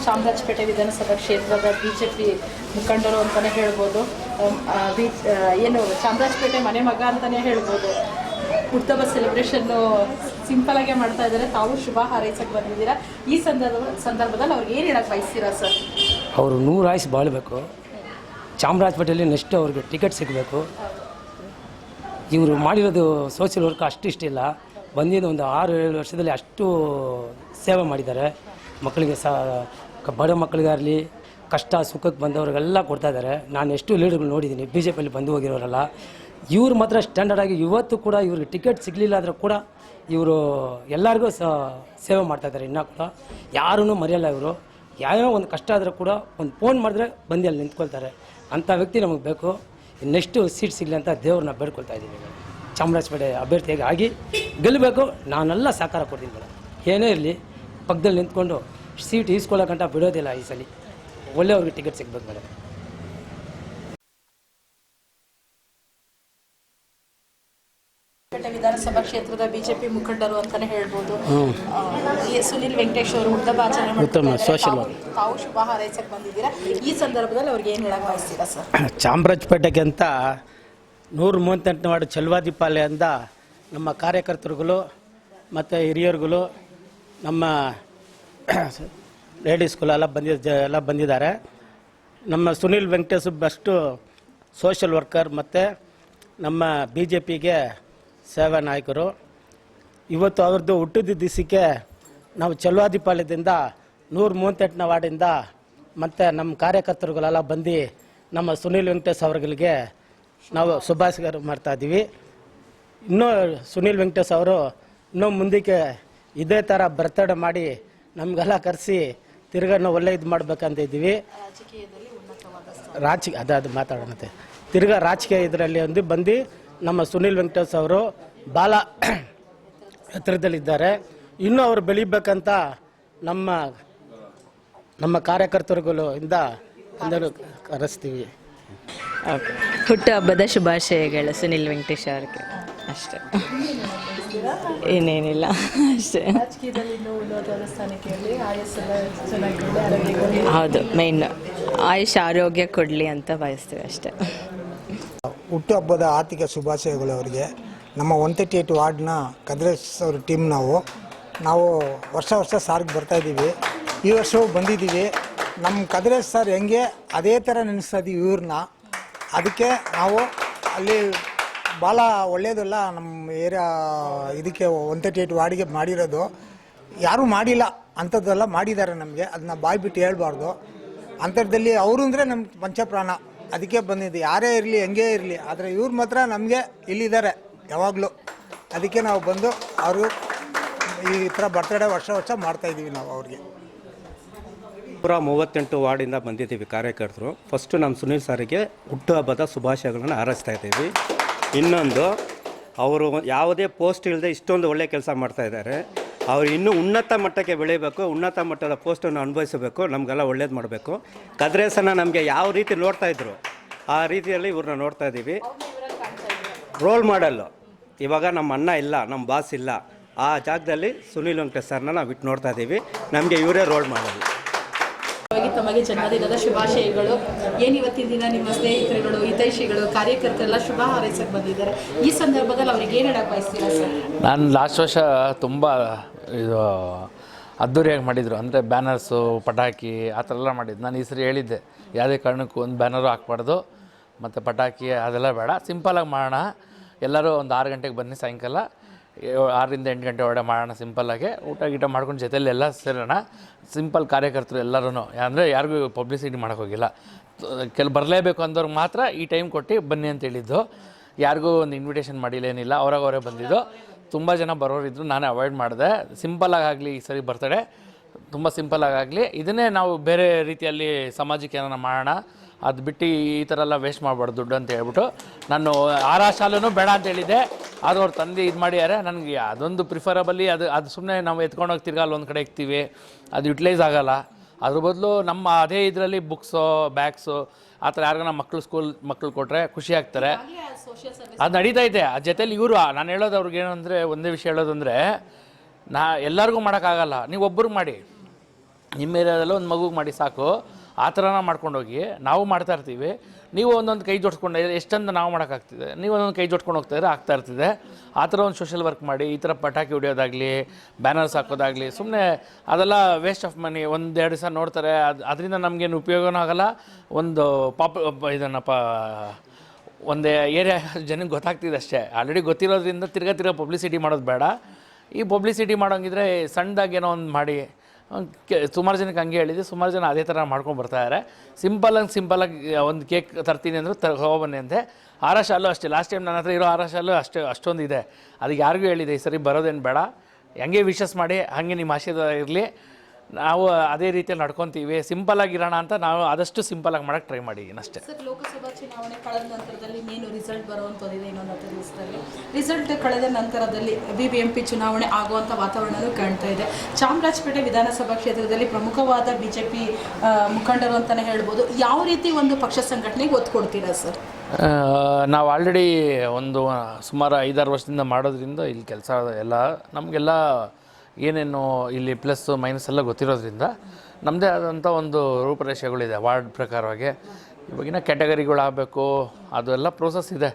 ಚಾಮರಾಜಪೇಟೆ ವಿಧಾನಸಭಾ ಕ್ಷೇತ್ರದ ಬಿಜೆಪಿ ಮುಖಂಡರು ಅಂತಲೇ ಹೇಳ್ಬೋದು. ಏನು ಚಾಮರಾಜಪೇಟೆ ಮನೆ ಮಗ ಅಂತಲೇ ಹೇಳ್ಬೋದು. ಹುಟ್ಟುಹಬ್ಬ ಸೆಲೆಬ್ರೇಷನ್ನು ಸಿಂಪಲಾಗೆ ಮಾಡ್ತಾ ಇದ್ದಾರೆ. ತಾವು ಶುಭ ಹಾರೈಸಕ್ಕೆ ಬಂದಿದ್ದೀರಾ. ಈ ಸಂದರ್ಭದಲ್ಲಿ ಅವ್ರಿಗೆ ಏನು ಹೇಳಕ್ಕೆ ಬಯಸ್ತೀರಾ ಸರ್? ಅವರು 100 ಆಯುಷ್ ಬಾಳಬೇಕು. ಚಾಮರಾಜಪೇಟೆಯಲ್ಲಿ ನೆಕ್ಸ್ಟ್ ಅವ್ರಿಗೆ ಟಿಕೆಟ್ ಸಿಗಬೇಕು. ಇವರು ಮಾಡಿರೋದು ಸೋಷಿಯಲ್ ವರ್ಕ್ ಅಷ್ಟು ಇಷ್ಟ ಇಲ್ಲ. ಬಂದಿದ್ದು ಒಂದು 6-7 ವರ್ಷದಲ್ಲಿ ಅಷ್ಟು ಸೇವೆ ಮಾಡಿದ್ದಾರೆ. ಮಕ್ಕಳಿಗೆ ಬಡ ಮಕ್ಕಳಿಗಾಗಲಿ ಕಷ್ಟ ಸುಖಕ್ಕೆ ಬಂದವ್ರಿಗೆಲ್ಲ ಕೊಡ್ತಾಯಿದ್ದಾರೆ. ನಾನು ಎಷ್ಟು ಲೀಡರ್ಗಳು ನೋಡಿದ್ದೀನಿ ಬಿ ಜೆ ಪಿಯಲ್ಲಿ ಬಂದು ಹೋಗಿರೋರೆಲ್ಲ. ಇವ್ರು ಮಾತ್ರ ಸ್ಟ್ಯಾಂಡರ್ಡಾಗಿ ಇವತ್ತು ಕೂಡ ಇವ್ರಿಗೆ ಟಿಕೆಟ್ ಸಿಗಲಿಲ್ಲ ಆದರೂ ಕೂಡ ಇವರು ಎಲ್ಲರಿಗೂ ಸೇವೆ ಮಾಡ್ತಾಯಿದ್ದಾರೆ. ಇನ್ನೂ ಕೂಡ ಯಾರೂ ಮರೆಯಲ್ಲ. ಇವರು ಯಾವ್ಯಾವ ಒಂದು ಕಷ್ಟ ಆದರೂ ಕೂಡ ಒಂದು ಫೋನ್ ಮಾಡಿದ್ರೆ ಬಂದು ಅಲ್ಲಿ ನಿಂತ್ಕೊಳ್ತಾರೆ. ಅಂಥ ವ್ಯಕ್ತಿ ನಮಗೆ ಬೇಕು. ನೆಕ್ಸ್ಟು ಸೀಟ್ ಸಿಗಲಿ ಅಂತ ದೇವ್ರನ್ನ ಬೇಡ್ಕೊಳ್ತಾ ಇದ್ದೀವಿ. ಚಾಮರಾಜಪೇಟೆ ಅಭ್ಯರ್ಥಿಯಾಗಿ ಆಗಿ ಗೆಲ್ಲಬೇಕು. ನಾನೆಲ್ಲ ಸಹಕಾರ ಕೊಡ್ತೀನಿ ಮೇಡಮ್. ಏನೇ ಇರಲಿ ಪಕ್ಕದಲ್ಲಿ ನಿಂತ್ಕೊಂಡು ಸೀಟ್ ಈಸ್ಕೊಳ್ಳೋಕ್ಕಂಟ ಬಿಡೋದಿಲ್ಲ. ಈ ಸಲ ಒಳ್ಳೆಯವ್ರಿಗೆ ಟಿಕೆಟ್ ಸಿಗ್ಬೇಕು ಮೇಡಮ್. ವಿಧಾನಸಭಾ ಕ್ಷೇತ್ರದ ಬಿಜೆಪಿ ಮುಖಂಡರು ಅಂತಾನೆ ಹೇಳ್ಬೋದು. ಸುನಿಲ್ ವೆಂಕಟೇಶ್ ಅವರು ಹುಟ್ಟುಹಬ್ಬ ಆಚರಣೆ ಮಾಡ್ತಾರೆ. ತಾವು ಶುಭ ಹಾರೈಸಕ್ಕೆ ಬಂದಿದ್ದೀರಾ. ಈ ಸಂದರ್ಭದಲ್ಲಿ ಅವ್ರಿಗೆ ಏನು ಹೇಳಕ್ಕೆ ಬಯಸ್ತೀರಾ ಸರ್? ಚಾಮರಾಜಪೇಟೆಗೆ ಅಂತ 138ನೇ ವಾರ್ಡ್ ಚಲವಾದಿಪಾಳ್ಯದಿಂದ ನಮ್ಮ ಕಾರ್ಯಕರ್ತರುಗಳು ಮತ್ತು ಹಿರಿಯರುಗಳು ನಮ್ಮ ಲೇಡೀಸ್ಗಳು ಎಲ್ಲ ಬಂದಿದ್ದಾರೆ. ನಮ್ಮ Sunil Venkatesh best social worker ಮತ್ತು ನಮ್ಮ ಬಿ ಜೆ ಪಿಗೆ ಸೇವಾ ನಾಯಕರು. ಇವತ್ತು ಅವ್ರದ್ದು ಹುಟ್ಟಿದ ದಿವಸಕ್ಕೆ ನಾವು ಚಲವಾದಿಪಾಳ್ಯದಿಂದ 138ನೇ ವಾರ್ಡಿಂದ ಮತ್ತು ನಮ್ಮ ಕಾರ್ಯಕರ್ತರುಗಳೆಲ್ಲ ಬಂದು ನಮ್ಮ ಸುನಿಲ್ ವೆಂಕಟೇಶ್ ಅವರುಗಳಿಗೆ ನಾವು ಶುಭಾಶಯ ಮಾಡ್ತಾಯಿದ್ದೀವಿ. ಇನ್ನೂ ಸುನಿಲ್ ವೆಂಕಟೇಶ್ ಅವರು ಇನ್ನೂ ಮುಂದಕ್ಕೆ ಇದೇ ಥರ ಬರ್ತಡೇ ಮಾಡಿ ನಮಗೆಲ್ಲ ಕರೆಸಿ ತಿರ್ಗಾ ಒಳ್ಳೆ ಇದು ಮಾಡ್ಬೇಕಂತ ಇದ್ದೀವಿ. ಅದು ಮಾತಾಡೋಣತೆ ತಿರ್ಗಾ ರಾಜಕೀಯ ಇದರಲ್ಲಿ ಬಂದು ನಮ್ಮ ಸುನಿಲ್ ವೆಂಕಟೇಶ್ ಅವರು ಭಾಳ ಎತ್ತರದಲ್ಲಿದ್ದಾರೆ. ಇನ್ನೂ ಅವರು ಬೆಳಿಬೇಕಂತ ನಮ್ಮ ಕಾರ್ಯಕರ್ತರುಗಳು ಇಂದ ಕರೆಸ್ತೀವಿ. ಹುಟ್ಟುಹಬ್ಬದ ಶುಭಾಶಯಗಳು ಸುನಿಲ್ ವೆಂಕಟೇಶ್ ಅವ್ರಿಗೆ. ಅಷ್ಟೇ, ಏನೇನಿಲ್ಲ, ಅಷ್ಟೇ. ಹೌದು, ಮೇನ್ ಆಯುಷ್ ಆರೋಗ್ಯ ಕೊಡಲಿ ಅಂತ ಬಯಸ್ತೀವಿ ಅಷ್ಟೇ. ಹುಟ್ಟುಹಬ್ಬದ ಆರ್ಥಿಕ ಶುಭಾಶಯಗಳು ಅವರಿಗೆ. ನಮ್ಮ 138 ವಾರ್ಡ್ನ ಕದ್ರೇಶ್ ಅವ್ರ ಟೀಮ್ ನಾವು ವರ್ಷ ಸಾರಿಗೆ ಬರ್ತಾಯಿದ್ದೀವಿ. ಈ ವರ್ಷವೂ ಬಂದಿದ್ದೀವಿ. ನಮ್ಮ ಕದ್ರೇಶ್ ಸರ್ ಹೆಂಗೆ ಅದೇ ಥರ ನೆನೆಸ್ತಾ ಇದ್ದೀವಿ ಇವ್ರನ್ನ. ಅದಕ್ಕೆ ನಾವು ಅಲ್ಲಿ ಭಾಳ ಒಳ್ಳೆಯದಲ್ಲ ನಮ್ಮ ಏರಿಯಾ ಇದಕ್ಕೆ 138 ವಾರ್ಡಿಗೆ ಮಾಡಿರೋದು. ಯಾರೂ ಮಾಡಿಲ್ಲ ಅಂಥದ್ದೆಲ್ಲ ಮಾಡಿದ್ದಾರೆ ನಮಗೆ. ಅದನ್ನ ಬಾಯಿ ಬಿಟ್ಟು ಹೇಳ್ಬಾರ್ದು. ಅಂಥದ್ದಲ್ಲಿ ಅವರು ಅಂದರೆ ನಮ್ಮ ಪಂಚಪ್ರಾಣ. ಅದಕ್ಕೆ ಬಂದಿದ್ದು. ಯಾರೇ ಇರಲಿ ಹೆಂಗೇ ಇರಲಿ, ಆದರೆ ಇವ್ರು ಮಾತ್ರ ನಮಗೆ ಇಲ್ಲಿದ್ದಾರೆ ಯಾವಾಗಲೂ. ಅದಕ್ಕೆ ನಾವು ಬಂದು ಅವರು ಈ ಥರ ಬರ್ತಡೇ ವರ್ಷ ಮಾಡ್ತಾಯಿದ್ದೀವಿ ನಾವು ಅವ್ರಿಗೆ. 138 ವಾರ್ಡಿಂದ ಬಂದಿದ್ದೀವಿ ಕಾರ್ಯಕರ್ತರು. ಫಸ್ಟು ನಮ್ಮ ಸುನೀಲ್ ಸಾರಿಗೆ ಹುಟ್ಟುಹಬ್ಬದ ಶುಭಾಶಯಗಳನ್ನು ಹಾರೈಸ್ತಾ ಇದ್ದೀವಿ. ಇನ್ನೊಂದು, ಅವರು ಯಾವುದೇ ಪೋಸ್ಟ್ ಇಲ್ಲದೆ ಇಷ್ಟೊಂದು ಒಳ್ಳೆಯ ಕೆಲಸ ಮಾಡ್ತಾಯಿದ್ದಾರೆ. ಅವರು ಇನ್ನೂ ಉನ್ನತ ಮಟ್ಟಕ್ಕೆ ಬೆಳೀಬೇಕು, ಉನ್ನತ ಮಟ್ಟದ ಪೋಸ್ಟನ್ನು ಅನುಭವಿಸಬೇಕು, ನಮಗೆಲ್ಲ ಒಳ್ಳೇದು ಮಾಡಬೇಕು. ಕದ್ರೇಸನ್ನು ನಮಗೆ ಯಾವ ರೀತಿ ನೋಡ್ತಾಯಿದ್ರು ಆ ರೀತಿಯಲ್ಲಿ ಇವ್ರನ್ನ ನೋಡ್ತಾ ಇದ್ದೀವಿ. ರೋಲ್ ಮಾಡಲ್ಲು. ಇವಾಗ ನಮ್ಮ ಅಣ್ಣ ಇಲ್ಲ, ನಮ್ಮ ಬಾಸ್ ಇಲ್ಲ, ಆ ಜಾಗದಲ್ಲಿ ಸುನೀಲ್ ವೆಂಕಟೇಶ್ ಸರ್ನ ನಾವು ಬಿಟ್ಟು ನೋಡ್ತಾ ಇದ್ದೀವಿ. ನಮಗೆ ಇವರೇ ರೋಲ್ ಮಾಡಲ್ಲ. ತಮಗೆ ಜನ್ಮದಿನದ ಶುಭಾಶಯಗಳು. ಏನು ಇವತ್ತಿನ ದಿನ ನಿಮ್ಮ ಸ್ನೇಹಿತರುಗಳು, ಹಿತೈಷಿಗಳು, ಕಾರ್ಯಕರ್ತರೆಲ್ಲ ಶುಭ ಹಾರೈಸಕ್ಕೆ ಬಂದಿದ್ದಾರೆ. ಈ ಸಂದರ್ಭದಲ್ಲಿ ಅವ್ರಿಗೆ ಏನು ಹೇಳಕ್ಕೆ ಬಯಸ್ತೀರಾ ಸರ್? ನಾನು ಲಾಸ್ಟ್ ವರ್ಷ ತುಂಬ ಇದು ಅದ್ದೂರಿಯಾಗಿ ಮಾಡಿದರು. ಅಂದರೆ ಬ್ಯಾನರ್ಸು, ಪಟಾಕಿ ಆ ಥರ ಎಲ್ಲ ಮಾಡಿದ್ದು. ನಾನು ಈ ಸರಿ ಹೇಳಿದ್ದೆ, ಯಾವುದೇ ಕಾರಣಕ್ಕೂ ಒಂದು ಬ್ಯಾನರು ಹಾಕ್ಬಾರ್ದು ಮತ್ತು ಪಟಾಕಿ ಅದೆಲ್ಲ ಬೇಡ, ಸಿಂಪಲಾಗಿ ಮಾಡೋಣ. ಎಲ್ಲರೂ ಒಂದು 6 ಗಂಟೆಗೆ ಬನ್ನಿ, ಸಾಯಂಕಾಲ 6ರಿಂದ 8 ಗಂಟೆ ಒಳಗಡೆ ಮಾಡೋಣ. ಸಿಂಪಲ್ಲಾಗೆ ಊಟ ಗೀಟ ಮಾಡ್ಕೊಂಡು ಜೊತೆಯಲ್ಲಿ ಎಲ್ಲ ಸೇರೋಣ. ಸಿಂಪಲ್ ಕಾರ್ಯಕರ್ತರು ಎಲ್ಲರೂ, ಅಂದರೆ ಯಾರಿಗೂ ಪಬ್ಲಿಸಿಟಿ ಮಾಡೋಕ್ಕೋಗಿಲ್ಲ. ಬರಲೇಬೇಕು ಅಂದವ್ರಿಗೆ ಮಾತ್ರ ಈ ಟೈಮ್ ಕೊಟ್ಟು ಬನ್ನಿ ಅಂತ ಹೇಳಿದ್ದು. ಯಾರಿಗೂ ಒಂದು ಇನ್ವಿಟೇಷನ್ ಮಾಡಿಲ್ಲ, ಏನಿಲ್ಲ, ಅವರೇ ಬಂದಿದ್ದು. ತುಂಬ ಜನ ಬರೋರಿದ್ರು, ನಾನೇ ಅವಾಯ್ಡ್ ಮಾಡಿದೆ. ಸಿಂಪಲ್ಲಾಗಲಿ ಈ ಸರಿ ಬರ್ತಡೆ ತುಂಬ ಸಿಂಪಲ್ಲಾಗಲಿ. ಇದನ್ನೇ ನಾವು ಬೇರೆ ರೀತಿಯಲ್ಲಿ ಸಮಾಜಕ್ಕೆ ಏನಾರ ಮಾಡೋಣ, ಅದು ಬಿಟ್ಟು ಈ ಥರ ಎಲ್ಲ ವೇಸ್ಟ್ ಮಾಡಬಾರ್ದು ದುಡ್ಡು ಅಂತ ಹೇಳ್ಬಿಟ್ಟು ನಾನು ಶಾಲೆನೂ ಬೇಡ ಅಂತ ಹೇಳಿದ್ದೆ. ಆದರೂ ಅವ್ರು ತಂದು ಇದು ಮಾಡಿದ್ದಾರೆ. ನನಗೆ ಅದೊಂದು ಪ್ರಿಫರಬಲಿ ಅದು ಸುಮ್ಮನೆ ನಾವು ಎತ್ಕೊಂಡೋಗಿ ತಿರ್ಗಲ್ಲ ಒಂದು ಕಡೆ ಇಕ್ತೀವಿ, ಅದು ಯುಟಿಲೈಸ್ ಆಗೋಲ್ಲ. ಅದ್ರ ಬದಲು ನಮ್ಮ ಅದೇ ಇದರಲ್ಲಿ ಬುಕ್ಸು, ಬ್ಯಾಗ್ಸು ಆ ಥರ ಯಾರಿಗಾನ ಮಕ್ಕಳು ಕೊಟ್ಟರೆ ಖುಷಿ ಆಗ್ತಾರೆ. ಅದು ನಡೀತೈತೆ. ಆ ಜೊತೆಲಿ ಇವರು, ನಾನು ಹೇಳೋದು ಅವ್ರಿಗೆ ಏನಂದರೆ, ಒಂದೇ ವಿಷಯ ಹೇಳೋದಂದರೆ, ಎಲ್ಲರಿಗೂ ಮಾಡೋಕ್ಕಾಗಲ್ಲ, ನೀವು ಒಬ್ಬರು ಮಾಡಿ. ನಿಮ್ಮ ಏರಿಯಾದಲ್ಲೂ ಒಂದು ಮಗುಗೆ ಮಾಡಿ ಸಾಕು, ಆ ಥರನ ಮಾಡ್ಕೊಂಡೋಗಿ. ನಾವು ಮಾಡ್ತಾ ಇರ್ತೀವಿ, ನೀವು ಒಂದೊಂದು ಕೈ ಜೋಡಿಸ್ಕೊಂಡು ಎಷ್ಟಂತ ನಾವು ಮಾಡೋಕ್ಕಾಗ್ತಿದೆ, ನೀವು ಒಂದೊಂದು ಕೈ ಜೋಡ್ಸ್ಕೊಂಡು ಹೋಗ್ತಾಯಿದ್ರೆ ಆಗ್ತಾ ಇರ್ತಿದೆ. ಆ ಥರ ಒಂದು ಸೋಷಲ್ ವರ್ಕ್ ಮಾಡಿ, ಈ ಥರ ಪಟಾಕಿ ಹೊಡಿಯೋದಾಗಲಿ, ಬ್ಯಾನರ್ಸ್ ಹಾಕೋದಾಗಲಿ, ಸುಮ್ಮನೆ ಅದೆಲ್ಲ ವೇಸ್ಟ್ ಆಫ್ ಮನಿ. ಒಂದೆರಡು ದಿವಸ ನೋಡ್ತಾರೆ, ಅದರಿಂದ ನಮಗೇನು ಉಪಯೋಗನೂ ಆಗೋಲ್ಲ. ಒಂದು ಒಂದು ಏರಿಯಾ ಜನಕ್ಕೆ ಗೊತ್ತಾಗ್ತಿದೆ ಅಷ್ಟೇ. ಆಲ್ರೆಡಿ ಗೊತ್ತಿರೋದ್ರಿಂದ ತಿರ್ಗಾ ಪಬ್ಲಿಸಿಟಿ ಮಾಡೋದು ಬೇಡ. ಈ ಪಬ್ಲಿಸಿಟಿ ಮಾಡೋಂಗಿದ್ರೆ ಸಣ್ಣದಾಗೇನೋ ಒಂದು ಮಾಡಿ, ಸುಮಾರು ಜನಕ್ಕೆ ಹಂಗೆ ಹೇಳಿದ್ದೆ, ಸುಮಾರು ಜನ ಅದೇ ಥರ ಮಾಡ್ಕೊಂಡು ಬರ್ತಾಯಿದ್ದಾರೆ. ಸಿಂಪಲಾಗಿ ಒಂದು ಕೇಕ್ ತರ್ತೀನಿ ಅಂದರೆ ಹೋಗ್ಬನ್ನಿ ಅಂತೆ. ಆರ ಶಾಲು ಅಷ್ಟೇ, ಲಾಸ್ಟ್ ಟೈಮ್ ನನ್ನ ಹತ್ರ ಇರೋ ಆರ ಶಾಲು ಅಷ್ಟೊಂದು ಇದೆ. ಅದಕ್ಕೆ ಯಾರಿಗೂ ಹೇಳಿದೆ, ಈ ಸರಿ ಬರೋದೇನು ಬೇಡ, ಹಂಗೆ ವಿಶಸ್ ಮಾಡಿ, ಹಾಗೆ ನಿಮ್ಮ ಆಶೀರ್ವಾದ ಇರಲಿ, ನಾವು ಅದೇ ರೀತಿಯಲ್ಲಿ ನಡ್ಕೊತೀವಿ, ಸಿಂಪಲಾಗಿರೋಣ ಅಂತ ನಾವು ಆದಷ್ಟು ಸಿಂಪಲಾಗಿ ಮಾಡೋಕ್ಕೆ ಟ್ರೈ ಮಾಡಿದ್ದೀನಿ ಅಷ್ಟೇ. ಸರ್, ಲೋಕಸಭಾ ಚುನಾವಣೆ ಕಳೆದ ನಂತರದಲ್ಲಿ ಇನ್ನೇನು ರಿಸಲ್ಟ್ ಬರುವಂಥದ್ದಿದೆ ಇನ್ನೊಂದು 10 ದಿವಸದಲ್ಲಿ. ರಿಸಲ್ಟ್ ಕಳೆದ ನಂತರದಲ್ಲಿ BBMP ಚುನಾವಣೆ ಆಗುವಂಥ ವಾತಾವರಣವೂ ಕಾಣ್ತಾ ಇದೆ. ಚಾಮರಾಜಪೇಟೆ ವಿಧಾನಸಭಾ ಕ್ಷೇತ್ರದಲ್ಲಿ ಪ್ರಮುಖವಾದ BJP ಮುಖಂಡರು ಅಂತಲೇ ಹೇಳ್ಬೋದು. ಯಾವ ರೀತಿ ಒಂದು ಪಕ್ಷ ಸಂಘಟನೆಗೆ ಒತ್ತು ಕೊಡ್ತೀರಾ ಸರ್? ನಾವು ಆಲ್ರೆಡಿ ಒಂದು ಸುಮಾರು 5-6 ವರ್ಷದಿಂದ ಮಾಡೋದ್ರಿಂದ ಇಲ್ಲಿ ಕೆಲಸ ಎಲ್ಲ ನಮಗೆಲ್ಲ ಏನೇನು ಇಲ್ಲಿ ಪ್ಲಸ್ ಮೈನಸ್ ಎಲ್ಲ ಗೊತ್ತಿರೋದ್ರಿಂದ ನಮ್ಮದೇ ಆದಂಥ ಒಂದು ರೂಪರೇಷೆಗಳಿದೆ. ವಾರ್ಡ್ ಪ್ರಕಾರವಾಗಿ ಇವಾಗಿನ ಕ್ಯಾಟಗರಿಗಳಾಗಬೇಕು, ಅದೆಲ್ಲ ಪ್ರೋಸೆಸ್ ಇದೆ.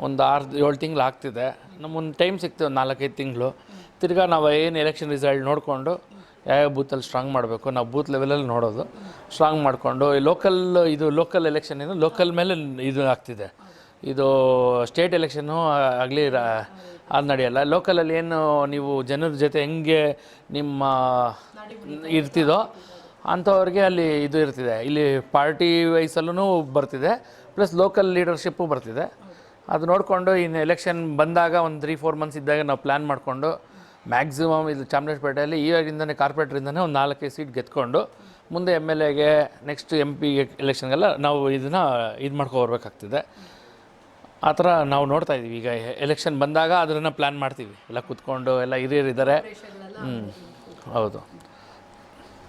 ಒಂದು 6-7 ತಿಂಗಳು ಆಗ್ತಿದೆ. ನಮ್ಮೊಂದು ಟೈಮ್ ಸಿಗ್ತದೆ, ಒಂದು 4-5 ತಿಂಗಳು. ತಿರ್ಗಾ ನಾವು ಏನು ಎಲೆಕ್ಷನ್ ರಿಸಲ್ಟ್ ನೋಡಿಕೊಂಡು ಯಾವ್ಯಾವ ಬೂತಲ್ಲಿ ಸ್ಟ್ರಾಂಗ್ ಮಾಡಬೇಕು, ನಾವು ಬೂತ್ ಲೆವೆಲಲ್ಲಿ ನೋಡೋದು, ಸ್ಟ್ರಾಂಗ್ ಮಾಡಿಕೊಂಡು ಲೋಕಲ್ ಎಲೆಕ್ಷನ್ ಏನು ಲೋಕಲ್ ಮೇಲೆ ಇದು ಆಗ್ತಿದೆ. ಇದು ಸ್ಟೇಟ್ ಎಲೆಕ್ಷನ್ನು ಆಗಲಿ ಅದು ನಡೆಯಲ್ಲ. ಲೋಕಲಲ್ಲಿ ಏನು ನೀವು ಜನರ ಜೊತೆ ಹೆಂಗೆ ನಿಮ್ಮ ಇರ್ತಿದೋ ಅಂಥವ್ರಿಗೆ ಅಲ್ಲಿ ಇದು ಇರ್ತಿದೆ. ಇಲ್ಲಿ ಪಾರ್ಟಿ ವೈಸಲ್ಲೂ ಬರ್ತಿದೆ, ಪ್ಲಸ್ ಲೋಕಲ್ ಲೀಡರ್ಶಿಪ್ಪು ಬರ್ತಿದೆ. ಅದು ನೋಡಿಕೊಂಡು ಇನ್ನು ಎಲೆಕ್ಷನ್ ಬಂದಾಗ ಒಂದು 3-4 ಮಂತ್ಸ್ ಇದ್ದಾಗ ನಾವು ಪ್ಲ್ಯಾನ್ ಮಾಡಿಕೊಂಡು ಮ್ಯಾಕ್ಸಿಮಮ್ ಇದು ಚಾಮರಾಜಪೇಟೆಯಲ್ಲಿ ಇವಾಗಿಂದನೇ ಕಾರ್ಪೊರೇಟ್ರಿಂದನೇ ಒಂದು 4-5 ಸೀಟ್ ಗೆದ್ಕೊಂಡು ಮುಂದೆ MLAಗೆ ನೆಕ್ಸ್ಟ್ MP ಎಲೆಕ್ಷನ್ಗೆಲ್ಲ ನಾವು ಇದನ್ನು ಇದು ಮಾಡ್ಕೊಬರ್ಬೇಕಾಗ್ತಿದೆ. ಆ ಥರ ನಾವು ನೋಡ್ತಾ ಇದ್ದೀವಿ. ಈಗ ಎಲೆಕ್ಷನ್ ಬಂದಾಗ ಅದನ್ನು ಪ್ಲ್ಯಾನ್ ಮಾಡ್ತೀವಿ, ಎಲ್ಲ ಕೂತ್ಕೊಂಡು ಎಲ್ಲ ಹಿರಿಯರಿದ್ದಾರೆ. ಹೌದು.